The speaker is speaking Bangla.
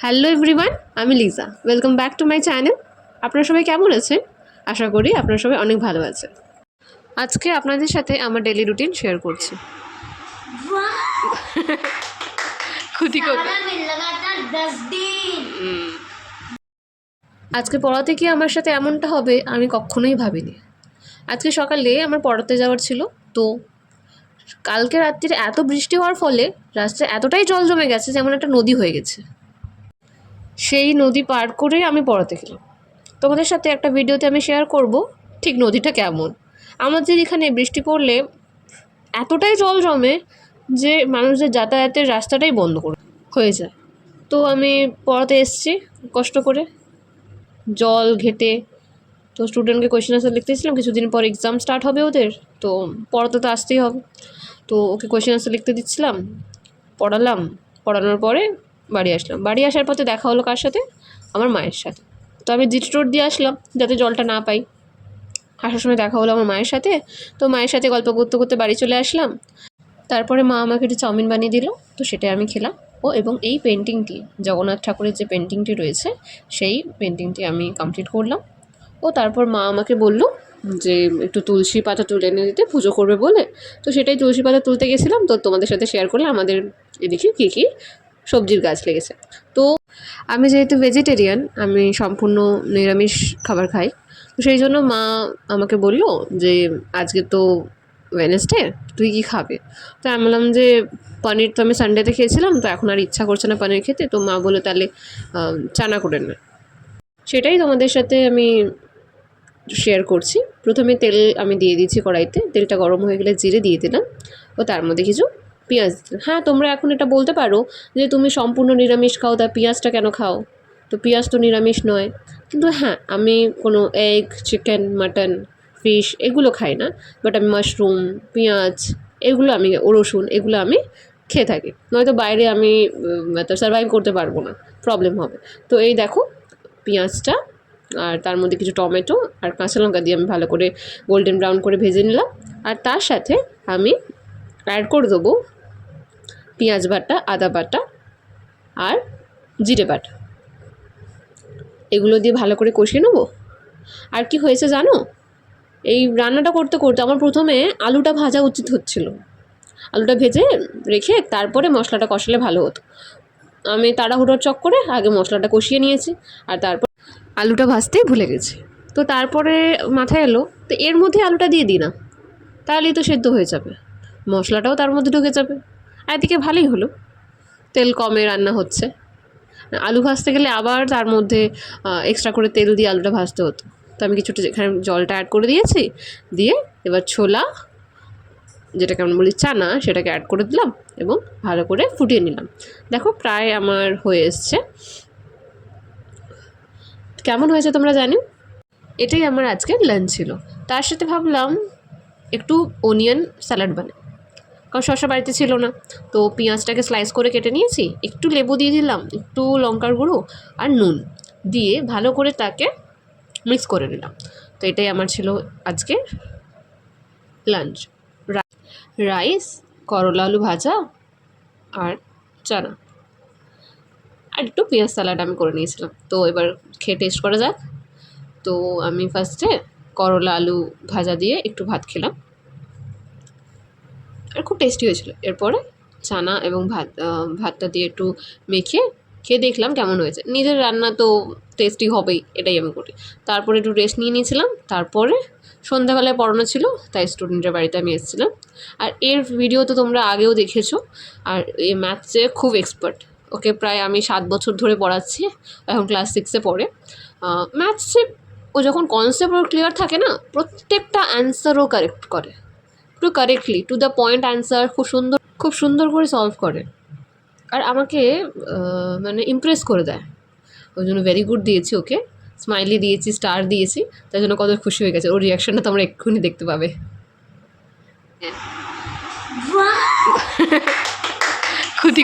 হ্যালো এভরিওয়ান, আমি Liza. Welcome back to my channel. আপনারা সবাই কেমন আছেন? আশা করি আপনারা সবাই অনেক ভালো আছেন। আজকে আপনাদের সাথে আমার ডেইলি রুটিন শেয়ার করছি। খুদি আজকে পড়াতে গিয়ে আমার সাথে এমনটা হবে আমি কখনোই ভাবিনি। আজকে সকালে আমার পড়াতে যাওয়ার ছিল, তো কালকে রাত্রিরে এত বৃষ্টি হওয়ার ফলে রাস্তায় এতটাই জল জমে গেছে যেমন একটা নদী হয়ে গেছে। সেই নদী পার করে আমি পড়াতে গেলাম। তোমাদের সাথে একটা ভিডিওতে আমি শেয়ার করব ঠিক নদীটা কেমন। আমাদের এখানে বৃষ্টি পড়লে এতটাই জল জমে যে মানুষদের যাতায়াতের রাস্তাটাই বন্ধ করে হয়ে যায়। তো আমি পড়াতে এসেছি কষ্ট করে জল ঘেটে। তো স্টুডেন্টকে কোয়েশ্চেন আনসার লিখতেছিলাম, কিছুদিন পর এক্সাম স্টার্ট হবে ওদের, তো পড়াতে তো আসতেই হবে। তো ওকে কোয়েশ্চেন আনসার লিখতে দিচ্ছিলাম, পড়ানোর পরে বাড়ি আসলাম। বাড়ি আসার পথে দেখা হলো কার সাথে? আমার মায়ের সাথে। তো আমি জিট রোড দিয়ে আসলাম যাতে জলটা না পাই। আসার সময় দেখা হলো আমার মায়ের সাথে। তো মায়ের সাথে গল্প করতে করতে বাড়ি চলে আসলাম। তারপরে মা আমাকে একটু চাউমিন বানিয়ে দিল, তো সেটাই আমি খেলাম। এবং এই পেন্টিংটি, জগন্নাথ ঠাকুরের যে পেন্টিংটি রয়েছে সেই পেন্টিংটি আমি কমপ্লিট করলাম। ও তারপর মা আমাকে বলল যে একটু তুলসী পাতা তুলে এনে দিতে, পুজো করবে বলে। তো সেটাই তুলসী পাতা তুলতে গেছিলাম। তো তোমাদের সাথে শেয়ার করলে আমাদের এদিকে কী কী সবজির গাছ লেগেছে। তো আমি যেহেতু ভেজিটেরিয়ান, আমি সম্পূর্ণ নিরামিষ খাবার খাই। তো সেই জন্য মা আমাকে বলল যে আজকে তো ওয়েডনেসডে, তুই কী খাবে? তো আমি বললাম যে পনির তো আমি সানডেতে খেয়েছিলাম, তো এখন আর ইচ্ছা করছে না পনির খেতে। তো মা বলে তাহলে চানা করে নে। সেটাই তোমাদের সাথে আমি শেয়ার করছি। প্রথমে তেল আমি দিয়ে দিয়েছি কড়াইতে, তেলটা গরম হয়ে গেলে জিরে দিয়ে দিলাম ও তার মধ্যে কিছু পেঁয়াজ দিলাম। হ্যাঁ, তোমরা এখন এটা বলতে পারো যে তুমি সম্পূর্ণ নিরামিষ খাও, তা পেঁয়াজটা কেন খাও? তো পেঁয়াজ তো নিরামিষ নয়। কিন্তু হ্যাঁ, আমি কোনো এগ, চিকেন, মাটন, ফিশ এগুলো খাই না, বাট আমি মাশরুম, পেঁয়াজ এগুলো আমি, রসুন এগুলো আমি খেয়ে থাকি। নয়তো বাইরে আমি তো সারভাইভ করতে পারবো না, প্রবলেম হবে। তো এই দেখো পেঁয়াজটা আর তার মধ্যে কিছু টমেটো আর কাঁচা লঙ্কা দিয়ে আমি ভালো করে গোল্ডেন ব্রাউন করে ভেজে নিলাম। আর তার সাথে আমি অ্যাড করে দেবো পেঁয়াজ বাটা, আদা বাটা আর জিরে বাটা। এগুলো দিয়ে ভালো করে কষিয়ে নেবো। আর কি হয়েছে জানো, এই রান্নাটা করতে করতে আমার প্রথমে আলুটা ভাজা উচিত হচ্ছিল। আলুটা ভেজে রেখে তারপরে মশলাটা কষালে ভালো হতো। আমি তাড়াহুড়োর চক্করে আগে মশলাটা কষিয়ে নিয়েছি আর তারপর আলুটা ভাজতেই ভুলে গেছি। তো তারপরে মাথায় এলো তো এর মধ্যে আলুটা দিয়ে দিই না, তাহলেই তো সেদ্ধ হয়ে যাবে, মশলাটাও তার মধ্যে ঢুকে যাবে। আর এদিকে ভালোই হলো, তেল কমে রান্না হচ্ছে। আলু ভাজতে গেলে আবার তার মধ্যে এক্সট্রা করে তেল দিয়ে আলুটা ভাজতে হতো। তো আমি কিছুটা এখানে জলটা অ্যাড করে দিয়েছি, দিয়ে এবার ছোলা, যেটাকে আমরা বলি চানা, সেটাকে অ্যাড করে দিলাম এবং ভালো করে ফুটিয়ে নিলাম। দেখো প্রায় আমার হয়ে এসছে। কেমন হয়েছে তোমরা জানি। এটাই আমার আজকের লাঞ্চ ছিল। তার সাথে ভাবলাম একটু অনিয়ন স্যালাড বানাই, কারণ শসা বাড়িতে ছিল না। তো পেঁয়াজটাকে স্লাইস করে কেটে নিয়েছি, একটু লেবু দিয়ে দিলাম, একটু লঙ্কার গুঁড়ো আর নুন দিয়ে ভালো করে তাকে মিক্স করে নিলাম। তো এটাই আমার ছিল আজকে লাঞ্চ। রাইস, করলা আলু ভাজা আর চানা আর একটু পেঁয়াজ স্যালাড আমি করে নিয়েছিলাম। তো এবার খেয়ে টেস্ট করা যাক। তো আমি ফার্স্টে করলা আলু ভাজা দিয়ে একটু ভাত খেলাম আর খুব টেস্টি হয়েছিল। এরপরে চানা এবং ভাতটা দিয়ে একটু মেখে খেয়ে দেখলাম কেমন হয়েছে। নিজের রান্না তো টেস্টি হবেই, এটাই আমি করি। তারপরে একটু রেস্ট নিয়ে নিয়েছিলাম। তারপরে সন্ধ্যাবেলায় পড়ানো ছিল, তাই স্টুডেন্টের বাড়িতে আমি এসেছিলাম। আর এর ভিডিও তো তোমরা আগেও দেখেছো। আর এই ম্যাথসে খুব এক্সপার্ট, ওকে প্রায় আমি 7 বছর ধরে পড়াচ্ছি, এখন ক্লাস 6-এ পড়ে। ম্যাথসে ও যখন কনসেপ্ট ওর ক্লিয়ার থাকে না, প্রত্যেকটা অ্যান্সারও কারেক্ট করে, পুরো correctly to the point answer খুব সুন্দর করে সলভ করে। আর আমাকে মানে ইমপ্রেস করে দেয়। ওই জন্য ভেরি গুড দিয়েছি ওকে, স্মাইলি দিয়েছি, স্টার দিয়েছি। তাই জন্য কত খুশি হয়ে গেছে। ওর রিয়াকশানটা তোমরা এক্ষুনি দেখতে পাবে। খুদি